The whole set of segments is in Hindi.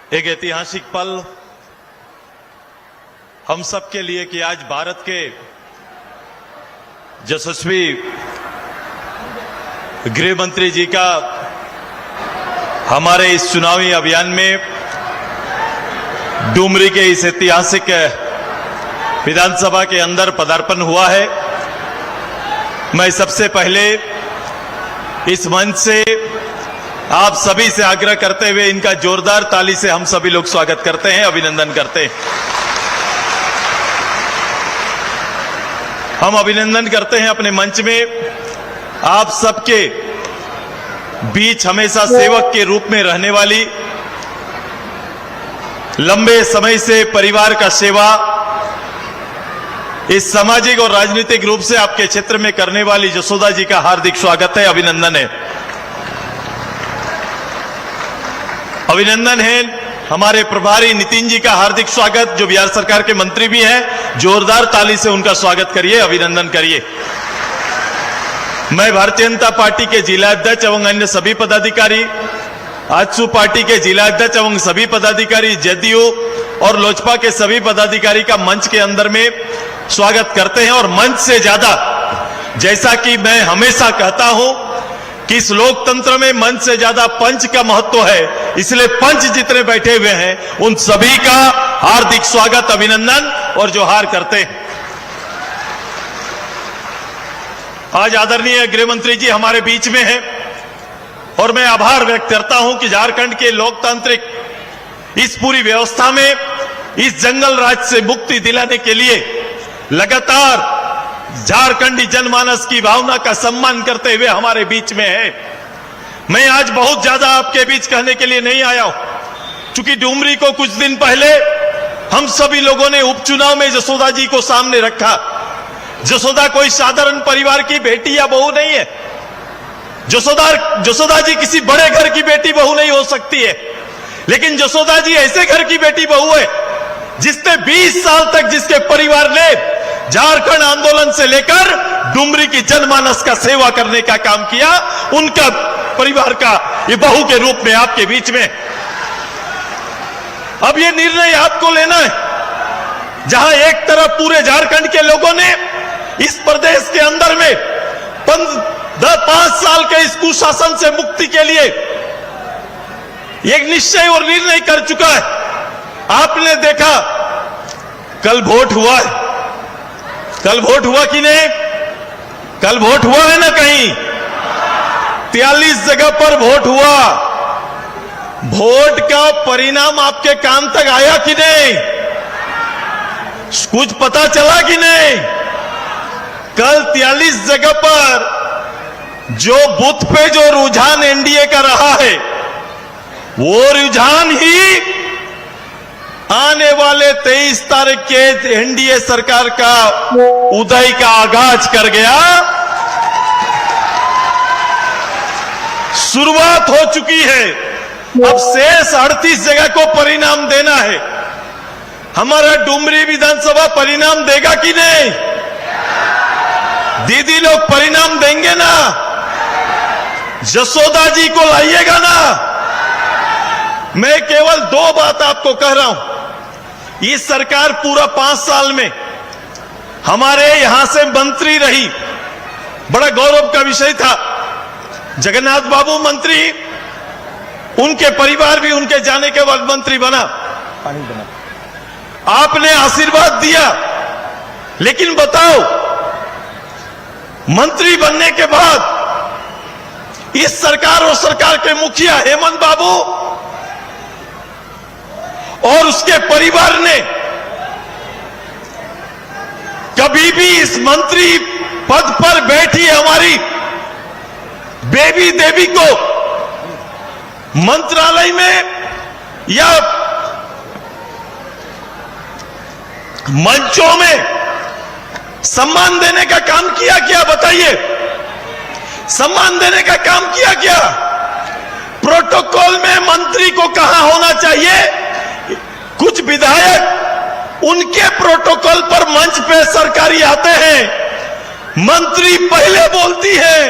एक ऐतिहासिक पल हम सब के लिए कि आज भारत के यशस्वी गृह मंत्री जी का हमारे इस चुनावी अभियान में डुमरी के इस ऐतिहासिक विधानसभा के अंदर पदार्पण हुआ है। मैं सबसे पहले इस मंच से आप सभी से आग्रह करते हुए इनका जोरदार ताली से हम सभी लोग स्वागत करते हैं, अभिनंदन करते हैं। हम अभिनंदन करते हैं अपने मंच में आप सबके बीच हमेशा सेवक के रूप में रहने वाली, लंबे समय से परिवार का सेवा इस सामाजिक और राजनीतिक रूप से आपके क्षेत्र में करने वाली जसोदा जी का हार्दिक स्वागत है, अभिनंदन है। अभिनंदन है हमारे प्रभारी नितिन जी का हार्दिक स्वागत, जो बिहार सरकार के मंत्री भी हैं। जोरदार ताली से उनका स्वागत करिए, अभिनंदन करिए। मैं भारतीय जनता पार्टी के जिला अध्यक्ष एवं अन्य सभी पदाधिकारी, आजसू पार्टी के जिला अध्यक्ष एवं सभी पदाधिकारी, जदयू और लोजपा के सभी पदाधिकारी का मंच के अंदर में स्वागत करते हैं। और मंच से ज्यादा, जैसा कि मैं हमेशा कहता हूं कि इस लोकतंत्र में मंच से ज्यादा पंच का महत्व है, इसलिए पंच जितने बैठे हुए हैं उन सभी का हार्दिक स्वागत, अभिनंदन और जोहार करते हैं। आज आदरणीय गृह मंत्री जी हमारे बीच में हैं और मैं आभार व्यक्त करता हूं कि झारखंड के लोकतांत्रिक इस पूरी व्यवस्था में इस जंगल राज से मुक्ति दिलाने के लिए लगातार झारखंडी जनमानस की भावना का सम्मान करते हुए हमारे बीच में है। मैं आज बहुत ज्यादा आपके बीच कहने के लिए नहीं आया हूं, क्योंकि डुमरी को कुछ दिन पहले हम सभी लोगों ने उपचुनाव में जसोदा जी को सामने रखा। जसोदा कोई साधारण परिवार की बेटी या बहू नहीं है। जसोदा जी किसी बड़े घर की बेटी बहू नहीं हो सकती है, लेकिन जसोदा जी ऐसे घर की बेटी बहू है जिसने 20 साल तक, जिसके परिवार ने झारखंड आंदोलन से लेकर डुमरी की जनमानस का सेवा करने का काम किया, उनका परिवार का ये बहू के रूप में आपके बीच में। अब ये निर्णय आपको लेना है, जहां एक तरफ पूरे झारखंड के लोगों ने इस प्रदेश के अंदर में 5 साल के इस कुशासन से मुक्ति के लिए एक निश्चय और निर्णय कर चुका है। आपने देखा कल वोट हुआ है, कल वोट हुआ कि नहीं? कल वोट हुआ है ना कहीं? 43 जगह पर वोट हुआ। वोट का परिणाम आपके कान तक आया कि नहीं? कुछ पता चला कि नहीं? कल 43 जगह पर जो बूथ पे जो रुझान एनडीए का रहा है, वो रुझान ही आने वाले 23 तारीख के एनडीए सरकार का उदय का आगाज कर गया। शुरुआत हो चुकी है, अब शेष 38 जगह को परिणाम देना है। हमारा डुमरी विधानसभा परिणाम देगा कि नहीं? दीदी लोग परिणाम देंगे ना? जसोदा जी को लाइएगा ना? मैं केवल 2 बात आपको कह रहा हूं। ये सरकार पूरा 5 साल में हमारे यहां से मंत्री रही, बड़ा गौरव का विषय था। जगन्नाथ बाबू मंत्री, उनके परिवार भी उनके जाने के बाद मंत्री बना। आपने आशीर्वाद दिया, लेकिन बताओ, मंत्री बनने के बाद इस सरकार और सरकार के मुखिया हेमंत बाबू और उसके परिवार ने कभी भी इस मंत्री पद पर बैठी हमारी बेबी देवी को मंत्रालय में या मंचों में सम्मान देने का काम किया क्या? बताइए, सम्मान देने का काम किया क्या? प्रोटोकॉल में मंत्री को कहां होना चाहिए? कुछ विधायक उनके प्रोटोकॉल पर मंच पे सरकारी आते हैं, मंत्री पहले बोलती है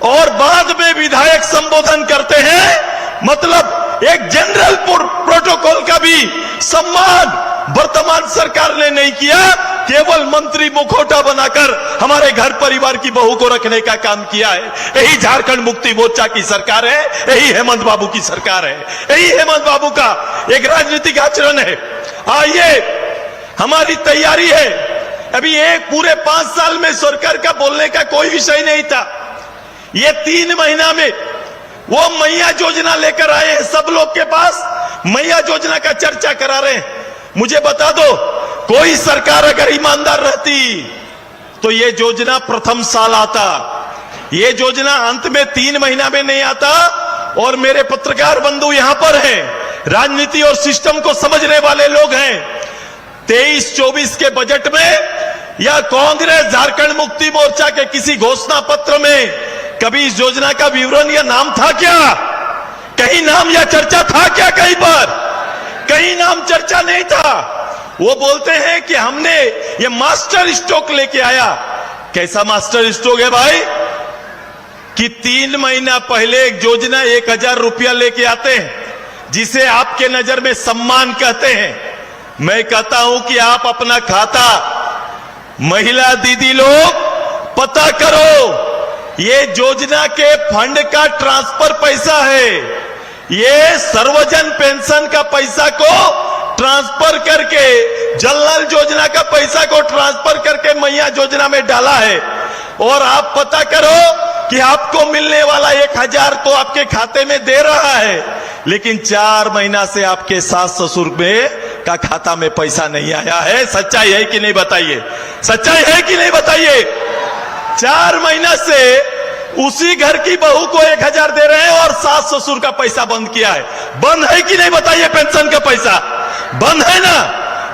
और बाद में विधायक संबोधन करते हैं। मतलब एक जनरल प्रोटोकॉल का भी सम्मान वर्तमान सरकार ने नहीं किया। केवल मंत्री मुखौटा बनाकर हमारे घर परिवार की बहू को रखने का काम किया है। यही झारखंड मुक्ति मोर्चा की सरकार है, यही हेमंत बाबू की सरकार है, यही हेमंत बाबू का एक राजनीतिक आचरण है। आइए, हमारी तैयारी है। अभी एक पूरे 5 साल में सरकार का बोलने का कोई विषय नहीं था। ये 3 महीना में वो मैया योजना लेकर आए हैं, सब लोग के पास मैया योजना का चर्चा करा रहे हैं। मुझे बता दो, कोई सरकार अगर ईमानदार रहती तो ये योजना प्रथम साल आता, ये योजना अंत में 3 महीना में नहीं आता। और मेरे पत्रकार बंधु यहां पर हैं, राजनीति और सिस्टम को समझने वाले लोग हैं। 23-24 के बजट में या कांग्रेस झारखंड मुक्ति मोर्चा के किसी घोषणा पत्र में कभी इस योजना का विवरण या नाम था क्या? कहीं नाम या चर्चा था क्या? कहीं पर कहीं नाम चर्चा नहीं था। वो बोलते हैं कि हमने ये मास्टर स्ट्रोक लेके आया। कैसा मास्टर स्ट्रोक है भाई कि 3 महीना पहले एक योजना 1000 रुपया लेके आते हैं, जिसे आपके नजर में सम्मान कहते हैं। मैं कहता हूं कि आप अपना खाता, महिला दीदी लोग पता करो, ये योजना के फंड का ट्रांसफर पैसा है। ये सर्वजन पेंशन का पैसा को ट्रांसफर करके, जनरल योजना का पैसा को ट्रांसफर करके मैया योजना में डाला है। और आप पता करो कि आपको मिलने वाला 1000 तो आपके खाते में दे रहा है, लेकिन 4 महीना से आपके सास ससुर में का खाता में पैसा नहीं आया है। सच्चाई है कि नहीं बताइए? सच्चाई है कि नहीं बताइए? 4 महीना से उसी घर की बहू को 1000 दे रहे हैं और सास ससुर का पैसा बंद किया है। बंद है कि नहीं बताइए? पेंशन का पैसा बंद है ना?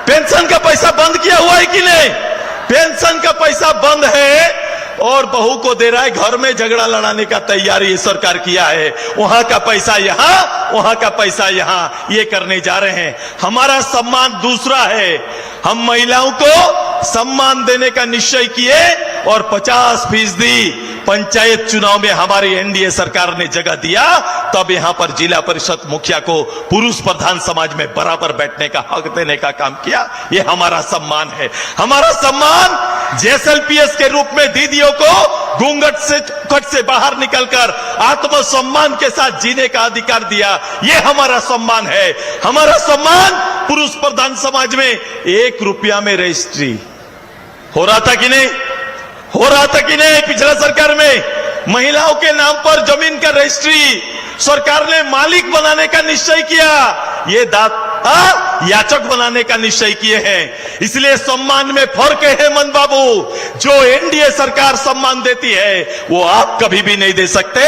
पेंशन का पैसा बंद किया हुआ है कि नहीं? पेंशन का पैसा बंद है और बहू को दे रहा है। घर में झगड़ा लड़ाने का तैयारी सरकार किया है। वहां का पैसा यहां, वहां का पैसा यहां, ये करने जा रहे हैं। हमारा सम्मान दूसरा है। हम महिलाओं को सम्मान देने का निश्चय किए और 50% पंचायत चुनाव में हमारी एनडीए सरकार ने जगह दिया। तब यहां पर जिला परिषद मुखिया को पुरुष प्रधान समाज में बराबर बैठने का हक देने का काम किया। ये हमारा सम्मान है। हमारा सम्मान जेएसएलपीएस के रूप में दीदियों को घूंघट से बाहर निकलकर आत्मसम्मान के साथ जीने का अधिकार दिया। ये हमारा सम्मान है। हमारा सम्मान पुरुष प्रधान समाज में 1 रुपया में रजिस्ट्री हो रहा था कि नहीं? हो रहा था कि नहीं? पिछला सरकार में महिलाओं के नाम पर जमीन का रजिस्ट्री सरकार ने मालिक बनाने का निश्चय किया। ये दाता याचक बनाने का निश्चय किए हैं। इसलिए सम्मान में फर्क है हेमंत बाबू। जो एनडीए सरकार सम्मान देती है वो आप कभी भी नहीं दे सकते।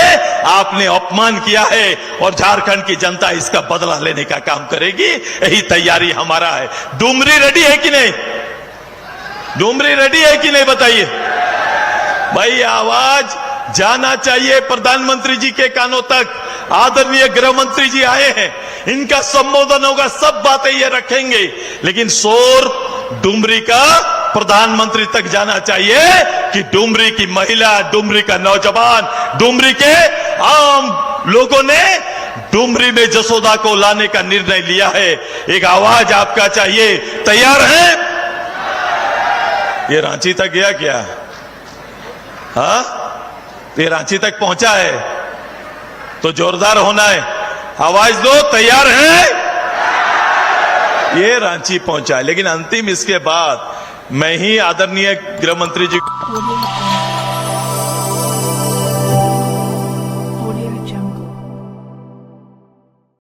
आपने अपमान किया है और झारखंड की जनता इसका बदला लेने का काम करेगी। यही तैयारी हमारा है। डुमरी रेडी है कि नहीं? डुमरी रेडी है कि नहीं बताइए भाई? आवाज जाना चाहिए प्रधानमंत्री जी के कानों तक। आदरणीय गृह मंत्री जी आए हैं, इनका संबोधन होगा, सब बातें ये रखेंगे, लेकिन शोर डुमरी का प्रधानमंत्री तक जाना चाहिए कि डुमरी की महिला, डुमरी का नौजवान, डुमरी के आम लोगों ने डुमरी में जसोदा को लाने का निर्णय लिया है। एक आवाज आपका चाहिए। तैयार हैं? ये रांची तक गया क्या? हाँ, ये रांची तक पहुंचा है तो जोरदार होना है। आवाज दो। तैयार हैं? ये रांची पहुंचा है, लेकिन अंतिम इसके बाद मैं ही आदरणीय गृह मंत्री जी